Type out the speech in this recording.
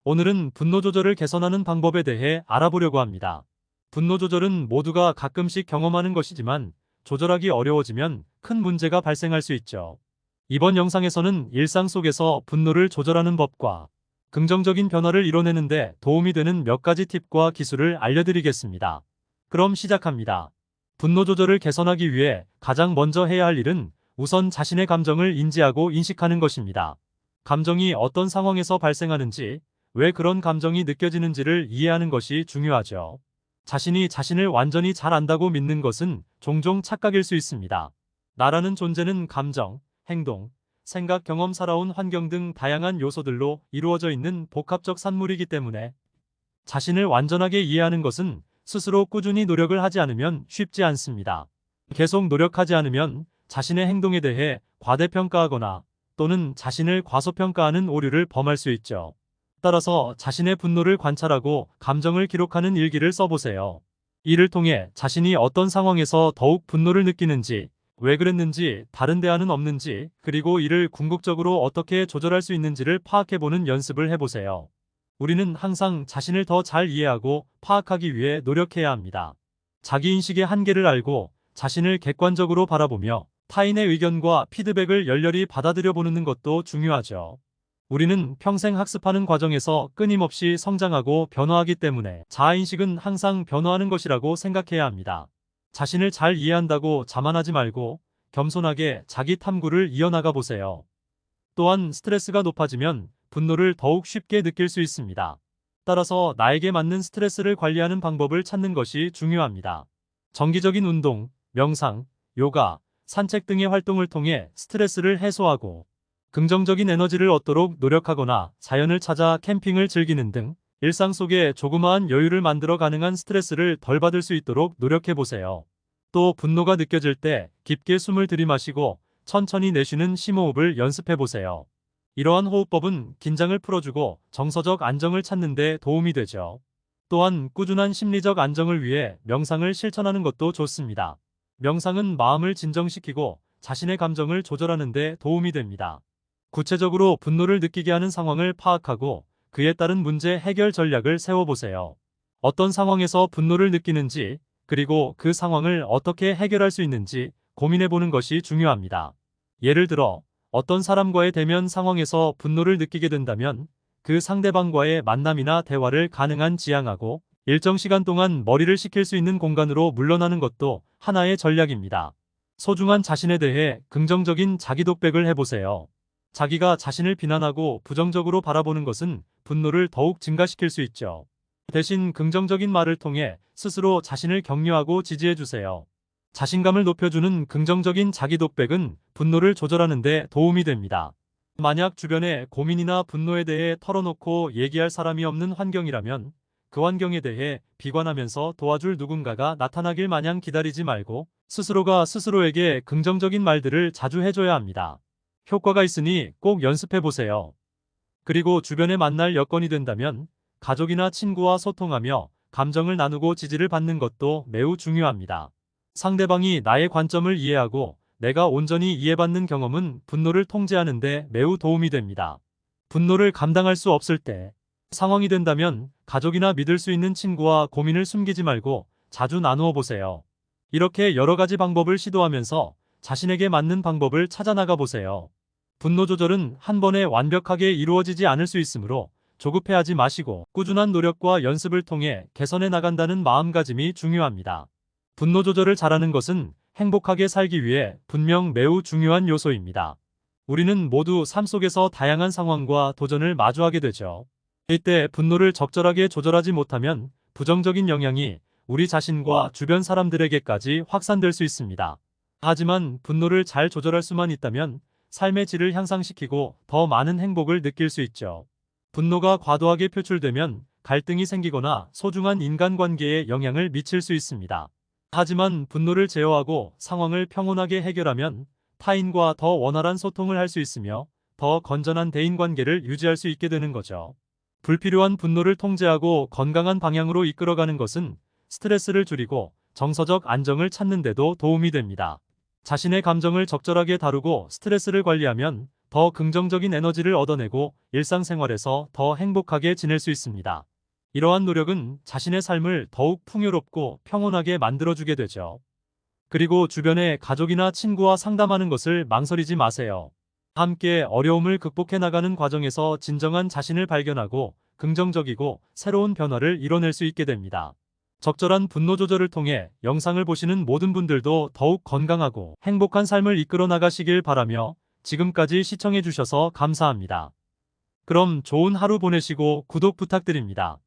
오늘은 분노 조절을 개선하는 방법에 대해 알아보려고 합니다. 분노 조절은 모두가 가끔씩 경험하는 것이지만 조절하기 어려워지면 큰 문제가 발생할 수 있죠. 이번 영상에서는 일상 속에서 분노를 조절하는 법과 긍정적인 변화를 이뤄내는데 도움이 되는 몇 가지 팁과 기술을 알려드리겠습니다. 그럼 시작합니다. 분노 조절을 개선하기 위해 가장 먼저 해야 할 일은 우선 자신의 감정을 인지하고 인식하는 것입니다. 감정이 어떤 상황에서 발생하는지, 왜 그런 감정이 느껴지는지를 이해하는 것이 중요하죠. 자신이 자신을 완전히 잘 안다고 믿는 것은 종종 착각일 수 있습니다. 나라는 존재는 감정, 행동, 생각, 경험, 살아온 환경 등 다양한 요소들로 이루어져 있는 복합적 산물이기 때문에 자신을 완전하게 이해하는 것은 스스로 꾸준히 노력을 하지 않으면 쉽지 않습니다. 계속 노력하지 않으면 자신의 행동에 대해 과대평가하거나 또는 자신을 과소평가하는 오류를 범할 수 있죠. 따라서 자신의 분노를 관찰하고 감정을 기록하는 일기를 써보세요. 이를 통해 자신이 어떤 상황에서 더욱 분노를 느끼는지, 왜 그랬는지, 다른 대안은 없는지, 그리고 이를 궁극적으로 어떻게 조절할 수 있는지를 파악해보는 연습을 해보세요. 우리는 항상 자신을 더 잘 이해하고 파악하기 위해 노력해야 합니다. 자기인식의 한계를 알고 자신을 객관적으로 바라보며 타인의 의견과 피드백을 열렬히 받아들여보는 것도 중요하죠. 우리는 평생 학습하는 과정에서 끊임없이 성장하고 변화하기 때문에 자아인식은 항상 변화하는 것이라고 생각해야 합니다. 자신을 잘 이해한다고 자만하지 말고 겸손하게 자기 탐구를 이어나가 보세요. 또한 스트레스가 높아지면 분노를 더욱 쉽게 느낄 수 있습니다. 따라서 나에게 맞는 스트레스를 관리하는 방법을 찾는 것이 중요합니다. 정기적인 운동, 명상, 요가, 산책 등의 활동을 통해 스트레스를 해소하고 긍정적인 에너지를 얻도록 노력하거나 자연을 찾아 캠핑을 즐기는 등 일상 속에 조그마한 여유를 만들어 가능한 스트레스를 덜 받을 수 있도록 노력해보세요. 또 분노가 느껴질 때 깊게 숨을 들이마시고 천천히 내쉬는 심호흡을 연습해보세요. 이러한 호흡법은 긴장을 풀어주고 정서적 안정을 찾는 데 도움이 되죠. 또한 꾸준한 심리적 안정을 위해 명상을 실천하는 것도 좋습니다. 명상은 마음을 진정시키고 자신의 감정을 조절하는 데 도움이 됩니다. 구체적으로 분노를 느끼게 하는 상황을 파악하고 그에 따른 문제 해결 전략을 세워보세요. 어떤 상황에서 분노를 느끼는지, 그리고 그 상황을 어떻게 해결할 수 있는지 고민해보는 것이 중요합니다. 예를 들어, 어떤 사람과의 대면 상황에서 분노를 느끼게 된다면 그 상대방과의 만남이나 대화를 가능한 지양하고 일정 시간 동안 머리를 식힐 수 있는 공간으로 물러나는 것도 하나의 전략입니다. 소중한 자신에 대해 긍정적인 자기독백을 해보세요. 자기가 자신을 비난하고 부정적으로 바라보는 것은 분노를 더욱 증가시킬 수 있죠. 대신 긍정적인 말을 통해 스스로 자신을 격려하고 지지해주세요. 자신감을 높여주는 긍정적인 자기독백은 분노를 조절하는 데 도움이 됩니다. 만약 주변에 고민이나 분노에 대해 털어놓고 얘기할 사람이 없는 환경이라면 그 환경에 대해 비관하면서 도와줄 누군가가 나타나길 마냥 기다리지 말고 스스로가 스스로에게 긍정적인 말들을 자주 해줘야 합니다. 효과가 있으니 꼭 연습해보세요. 그리고 주변에 만날 여건이 된다면 가족이나 친구와 소통하며 감정을 나누고 지지를 받는 것도 매우 중요합니다. 상대방이 나의 관점을 이해하고 내가 온전히 이해받는 경험은 분노를 통제하는 데 매우 도움이 됩니다. 분노를 감당할 수 없을 때 상황이 된다면 가족이나 믿을 수 있는 친구와 고민을 숨기지 말고 자주 나누어 보세요. 이렇게 여러 가지 방법을 시도하면서 자신에게 맞는 방법을 찾아 나가 보세요. 분노 조절은 한 번에 완벽하게 이루어지지 않을 수 있으므로 조급해하지 마시고 꾸준한 노력과 연습을 통해 개선해 나간다는 마음가짐이 중요합니다. 분노 조절을 잘하는 것은 행복하게 살기 위해 분명 매우 중요한 요소입니다. 우리는 모두 삶 속에서 다양한 상황과 도전을 마주하게 되죠. 이때 분노를 적절하게 조절하지 못하면 부정적인 영향이 우리 자신과 주변 사람들에게까지 확산될 수 있습니다. 하지만 분노를 잘 조절할 수만 있다면 삶의 질을 향상시키고 더 많은 행복을 느낄 수 있죠. 분노가 과도하게 표출되면 갈등이 생기거나 소중한 인간관계에 영향을 미칠 수 있습니다. 하지만 분노를 제어하고 상황을 평온하게 해결하면 타인과 더 원활한 소통을 할 수 있으며 더 건전한 대인관계를 유지할 수 있게 되는 거죠. 불필요한 분노를 통제하고 건강한 방향으로 이끌어가는 것은 스트레스를 줄이고 정서적 안정을 찾는 데도 도움이 됩니다. 자신의 감정을 적절하게 다루고 스트레스를 관리하면 더 긍정적인 에너지를 얻어내고 일상생활에서 더 행복하게 지낼 수 있습니다. 이러한 노력은 자신의 삶을 더욱 풍요롭고 평온하게 만들어주게 되죠. 그리고 주변의 가족이나 친구와 상담하는 것을 망설이지 마세요. 함께 어려움을 극복해 나가는 과정에서 진정한 자신을 발견하고 긍정적이고 새로운 변화를 이뤄낼 수 있게 됩니다. 적절한 분노 조절을 통해 영상을 보시는 모든 분들도 더욱 건강하고 행복한 삶을 이끌어 나가시길 바라며 지금까지 시청해 주셔서 감사합니다. 그럼 좋은 하루 보내시고 구독 부탁드립니다.